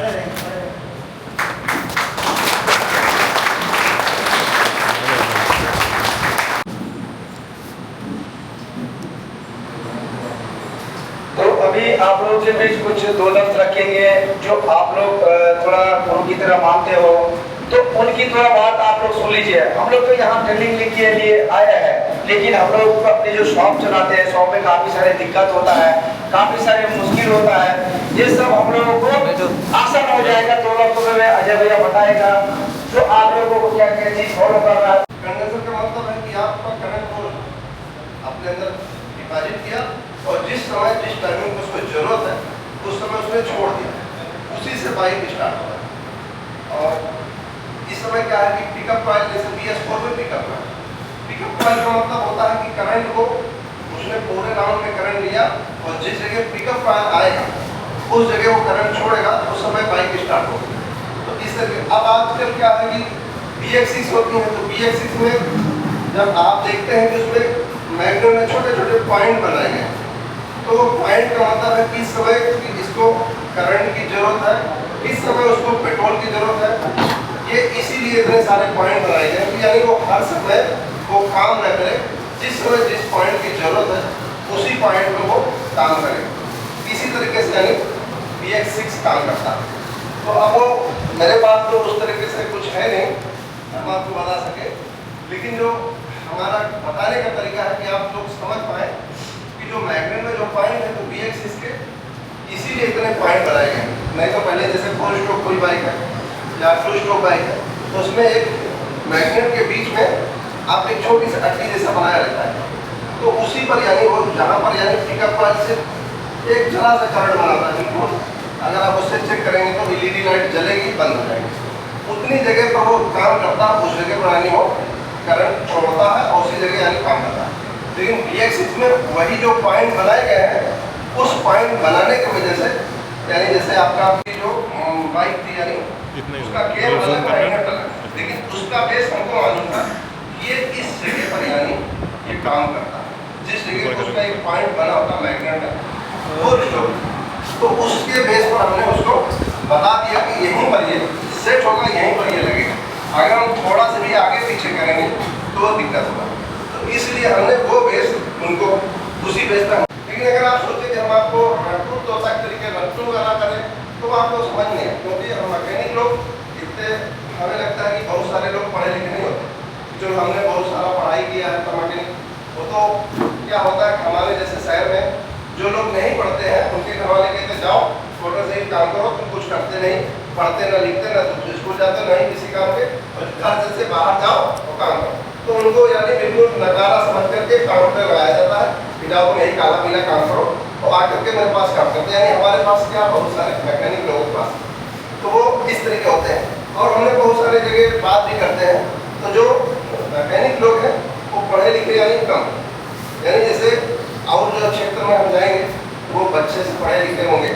तो अभी आप लोग के बीच कुछ दो लफ्ज रखेंगे जो आप लोग थोड़ा उनकी तरह मानते हो, तो उनकी थोड़ा बात आप लोग सुन लीजिए। हम लोग तो यहाँ ट्रेनिंग के लिए आया है, लेकिन हम लोग अपने जो शॉप चलाते हैं, शॉप में काफी सारे दिक्कत होता है, काफी सारे मुश्किल होता है। ये सब हम लोगों को आसान हो जाएगा। दो लफ्जों में अजय भैया बताएगा तो आप लोगों को क्या क्या चीज फॉलो करना है। कंडेंसर का मतलब है कि आपका करंट को अपने अंदर डिपॉजिट किया और जिस समय जिस टाइमिंग को उसको जरूरत है उस समय उसने छोड़ दिया, उसी से बाइक स्टार्ट होता है। और इस समय क्या है कि पिकअप कॉइल, जैसे BS4 में पिकअप कॉइल का मतलब होता है कि करंट को उसने पूरे राउंड में करंट लिया और जिस जगह पिकअप कॉइल आएगा उस जगह वो करंट छोड़ेगा, उस समय बाइक स्टार्ट होगी। तो इस तरह अब आजकल क्या है कि BX6 होती है, तो BX6 में जब आप देखते हैं कि उसमें मैग्नेट में छोटे छोटे पॉइंट बनाए गए, तो पॉइंट का मतलब है किस समय कि इसको करंट की जरूरत है, किस समय उसको पेट्रोल की जरूरत है। ये इसीलिए इतने सारे पॉइंट बनाए गए कि यानी वो हर समय वो काम न करे, जिस समय जिस पॉइंट की जरूरत है उसी पॉइंट पे वो काम करे। इसी तरीके से यानी BX6 काम करता है। तो अब वो मेरे पास तो उस तरीके से कुछ है नहीं हम आपको बता सके, लेकिन जो हमारा बताने का तरीका है कि आप लोग समझ पाए कि जो मैग्नेट में जो पॉइंट है तो BX6 के इसीलिए इतने पॉइंट बनाए गए। नहीं तो पहले जैसे 4 स्ट्रोक कोई बाइक है या 2 स्ट्रोक बाइक है तो उसमें एक मैग्नेट के बीच में आप एक छोटी सी अट्टी जैसा बनाया रहता है, तो उसी पर यानी वो जहाँ पर यानी पिकअप कॉइल से एक जरा सा करंट बनाता है बिल्कुल। अगर आप उससे चेक करेंगे तो LED लाइट जलेगी, बंद हो जाएगी। उतनी जगह पर वो काम करता है, उस जगह पर यानी वो करंट छोड़ता है और उसी जगह यानी काम करता है। लेकिन BX6 में वही जो पॉइंट बनाए गए हैं, उस पॉइंट बनाने की वजह से यानी जैसे आपका जो बाइक थी यानी उसका केम अलग मैग्नेट अलग, लेकिन उसका बेस हमको मालूम था ये इस जगह पर यानी ये काम करता है, जिस जगह पर उसका एक पॉइंट बना होता मैग्नेट है तो उसके बेस पर हमने उसको बता दिया कि यहीं पर ये सेट होगा, यहीं पर ये लगेगा। अगर हम थोड़ा सा भी आगे पीछे करेंगे तो दिक्कत होगा, तो इसलिए हमने वो बेस उनको उसी बेस पर। लेकिन अगर आप सोचें कि हम आपको रटूं तो तरीके रटूं वाला करें तो आपको समझ नहीं है, क्योंकि हम मैकेनिक लोग इतने हमें लगता है कि बहुत सारे लोग पढ़े लिखे नहीं होते। जो हमने बहुत सारा पढ़ाई किया है तो मैकेनिक, वो तो क्या होता है हमारे जैसे शहर में जो लोग नहीं पढ़ते हैं उनके घर वाले कहते जाओ मोटर से ही काम करो, तुम कुछ करते नहीं, पढ़ते ना लिखते ना तुम स्कूल जाते नहीं किसी काम के, और घर से बाहर जाओ और काम करो। तो उनको यानी बिल्कुल नकारा समझ करके काम पर लगाया जाता है कि जाओ तुम यही काला पीला काम करो और आकर के मेरे पास काम करते हैं। यानी हमारे पास क्या बहुत सारे मैकेनिक लोगों के पास तो वो इस तरीके होते हैं। और हमने बहुत सारे जगह बात भी करते हैं, तो जो मैकेनिक लोग हैं वो पढ़े लिखे यानी कम, यानी जैसे और जो क्षेत्र में हम जाएंगे वो बच्चे से पढ़े लिखे होंगे।